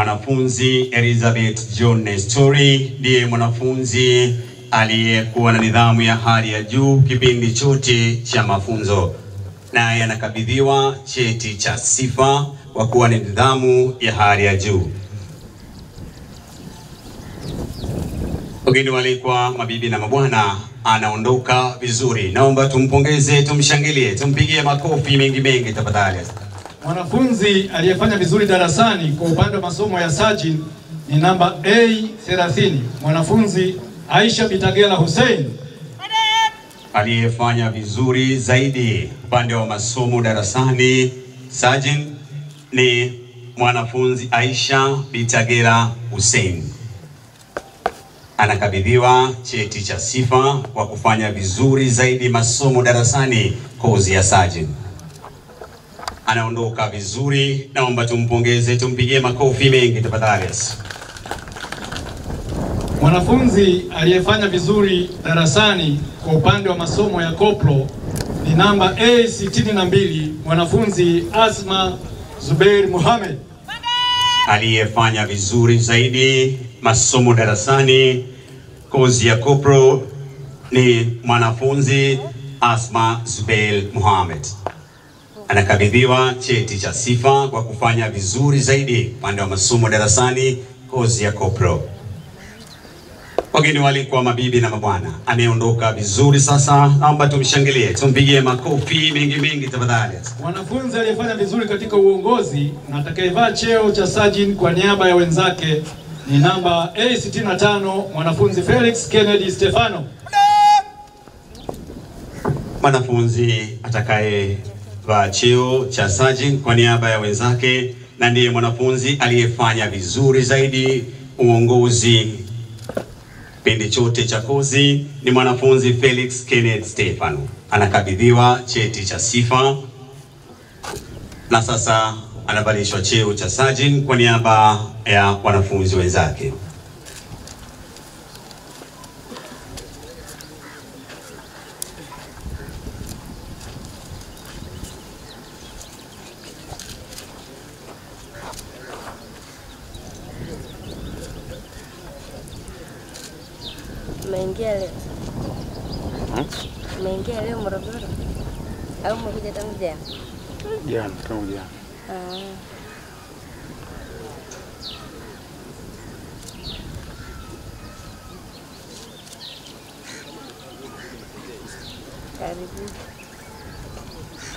Mwanafunzi Elizabeth John Nestori ndiye mwanafunzi aliyekuwa na nidhamu ya hali ya juu kipindi chote cha mafunzo, naye anakabidhiwa cheti cha sifa kwa kuwa na nidhamu ya hali ya juu. Wageni walikuwa, mabibi na mabwana, anaondoka vizuri. Naomba tumpongeze, tumshangilie, tumpigie makofi mengi tafadhali. Mwanafunzi aliyefanya vizuri darasani kwa upande wa masomo ya Sajin ni namba A30, mwanafunzi Aisha Bitagela Hussein. Aliyefanya vizuri zaidi upande wa masomo darasani Sajin ni mwanafunzi Aisha Bitagela Hussein. Anakabidhiwa cheti cha sifa kwa kufanya vizuri zaidi masomo darasani kozi ya Sajin. Anaondoka vizuri, naomba tumpongeze, tumpigie makofi mengi tafadhali. Mwanafunzi aliyefanya vizuri darasani kwa upande wa masomo ya koplo ni namba A62, mwanafunzi Asma Zubair Mohamed. Aliyefanya vizuri zaidi masomo darasani kozi ya koplo ni mwanafunzi Asma Zubair Mohamed. Anakabidhiwa cheti cha sifa kwa kufanya vizuri zaidi upande wa masomo darasani kozi ya koplo. Wageni walikuwa, mabibi na mabwana, ameondoka vizuri sasa. Naomba tumshangilie, tumpigie makofi mengi tafadhali. Mwanafunzi aliyefanya vizuri katika uongozi na atakayevaa cheo cha Sajin kwa niaba ya wenzake ni namba A65, mwanafunzi Felix Kennedy Stefano. Mwanafunzi atakayevaa cheo cha Sajin kwa niaba ya wenzake na ndiye mwanafunzi aliyefanya vizuri zaidi uongozi kipindi chote cha kozi ni mwanafunzi Felix Kennedy Stefano. Anakabidhiwa cheti cha sifa na sasa anavalishwa cheo cha Sajin kwa niaba ya wanafunzi wenzake. Umeingia leo? Umeingia leo Morogoro? Au umekuja tangu jana? Jana, tangu jana.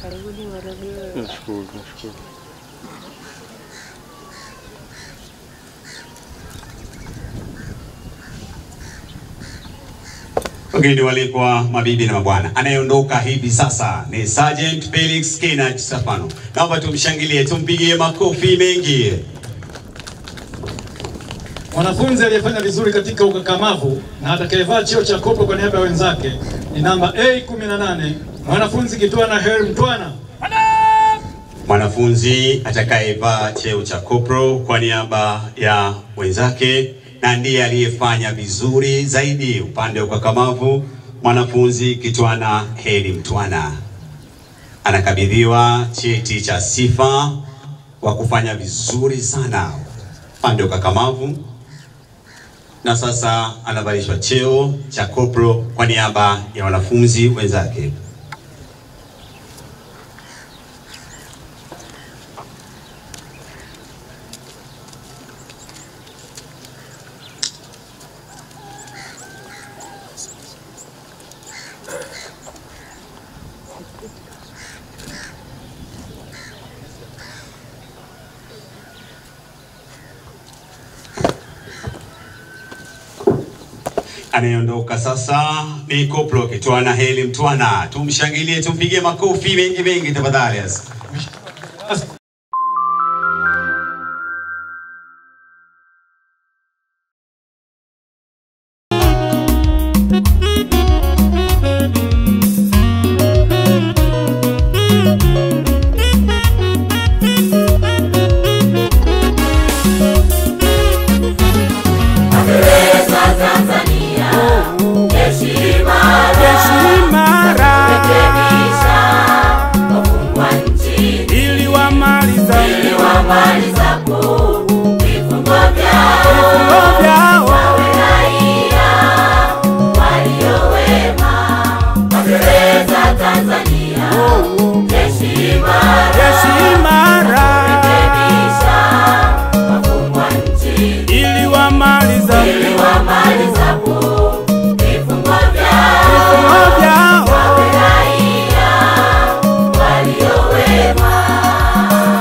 Karibuni Morogoro. Nashukuru. Wageni walikuwa, mabibi na mabwana, anayeondoka hivi sasa ni Sergeant Felix Kennedy Stefano. Naomba tumshangilie, tumpigie makofi mengi. Mwanafunzi aliyefanya vizuri katika ukakamavu na atakayevaa cheo cha koplo kwa niaba ya wenzake ni namba A18, mwanafunzi Kitwana Heri Mtwana. Mwanafunzi atakayevaa cheo cha koplo kwa niaba ya wenzake na ndiye aliyefanya vizuri zaidi upande wa ukakamavu, mwanafunzi Kitwana Heri Mtwana. Anakabidhiwa cheti cha sifa kwa kufanya vizuri sana upande wa ukakamavu na sasa anavalishwa cheo cha koplo kwa niaba ya wanafunzi wenzake. Anayeondoka sasa ni koplo Kitwana Heri Mtwana. Tumshangilie, tumpigie makofi mengi tafadhali.